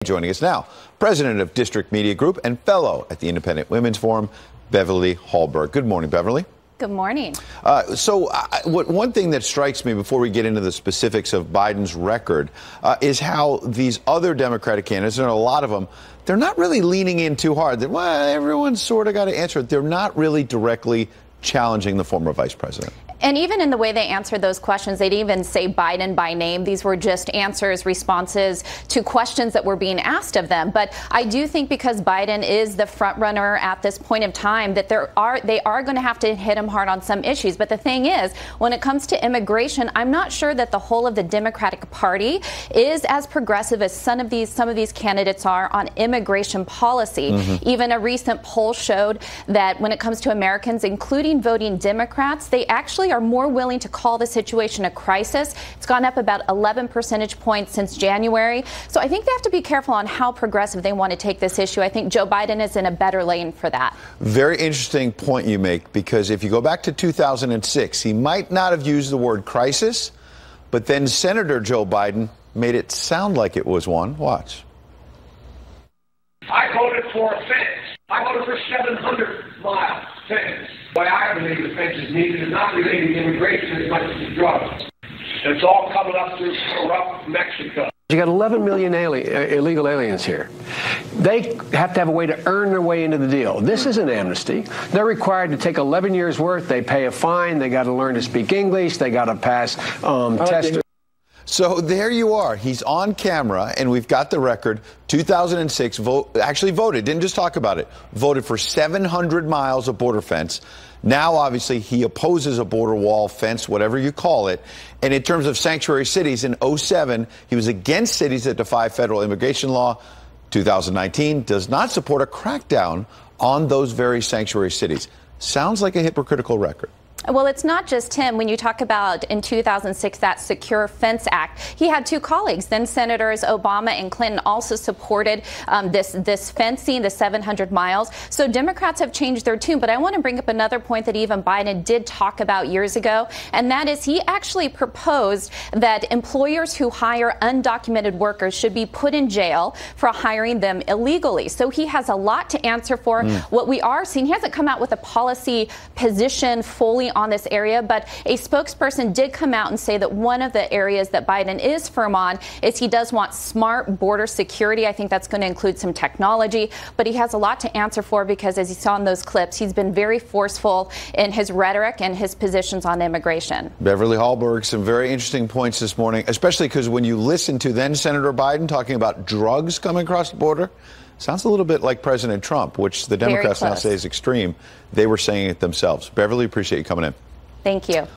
Joining us now, president of District Media Group and fellow at the Independent Women's Forum, Beverly Hallberg. Good morning, Beverly. Good morning. One thing that strikes me before we get into the specifics of Biden's record is how these other Democratic candidates, and there are a lot of them, they're not really leaning in too hard. Well, everyone's sort of got to answer it. They're not really directly challenging the former vice president. And even in the way they answered those questions, they didn't even say Biden by name. These were just answers, responses to questions that were being asked of them. But I do think because Biden is the front runner at this point in time, that they are going to have to hit him hard on some issues. But the thing is, when it comes to immigration, I'm not sure that the whole of the Democratic Party is as progressive as some of these candidates are on immigration policy. Even a recent poll showed that when it comes to Americans, including voting Democrats, they actually are more willing to call the situation a crisis. It's gone up about 11 percentage points since January. So I think they have to be careful on how progressive they want to take this issue. I think Joe Biden is in a better lane for that. Very interesting point you make, because if you go back to 2006, he might not have used the word crisis, but then Senator Joe Biden made it sound like it was one. Watch. I voted for a fence. I voted for 700-mile fence. Why I believe the fence is needed is not related to immigration as much as to drugs. It's all coming up through corrupt Mexico. You got 11 million illegal aliens here. They have to have a way to earn their way into the deal. This is an amnesty. They're required to take 11 years' worth. They pay a fine. They got to learn to speak English. They got to pass tests. So there you are. He's on camera, and we've got the record. 2006, voted, didn't just talk about it, voted for 700 miles of border fence. Now, obviously, he opposes a border wall, fence, whatever you call it. And in terms of sanctuary cities, in 2007, he was against cities that defy federal immigration law. 2019 does not support a crackdown on those very sanctuary cities. Sounds like a hypocritical record. Well, it's not just him. When you talk about in 2006, that Secure Fence Act, he had two colleagues. Then Senators Obama and Clinton also supported this fencing, the 700 miles. So Democrats have changed their tune. But I want to bring up another point that even Biden did talk about years ago, and that is he actually proposed that employers who hire undocumented workers should be put in jail for hiring them illegally. So he has a lot to answer for. What we are seeing, he hasn't come out with a policy position fully on this area, but a spokesperson did come out and say that one of the areas that Biden is firm on is he does want smart border security. I think that's going to include some technology, but he has a lot to answer for because, as you saw in those clips, he's been very forceful in his rhetoric and his positions on immigration. Beverly Hallberg, some very interesting points this morning, especially because when you listen to then Senator Biden talking about drugs coming across the border, sounds a little bit like President Trump, which the Democrats now say is extreme. They were saying it themselves. Beverly, appreciate you coming in. Thank you.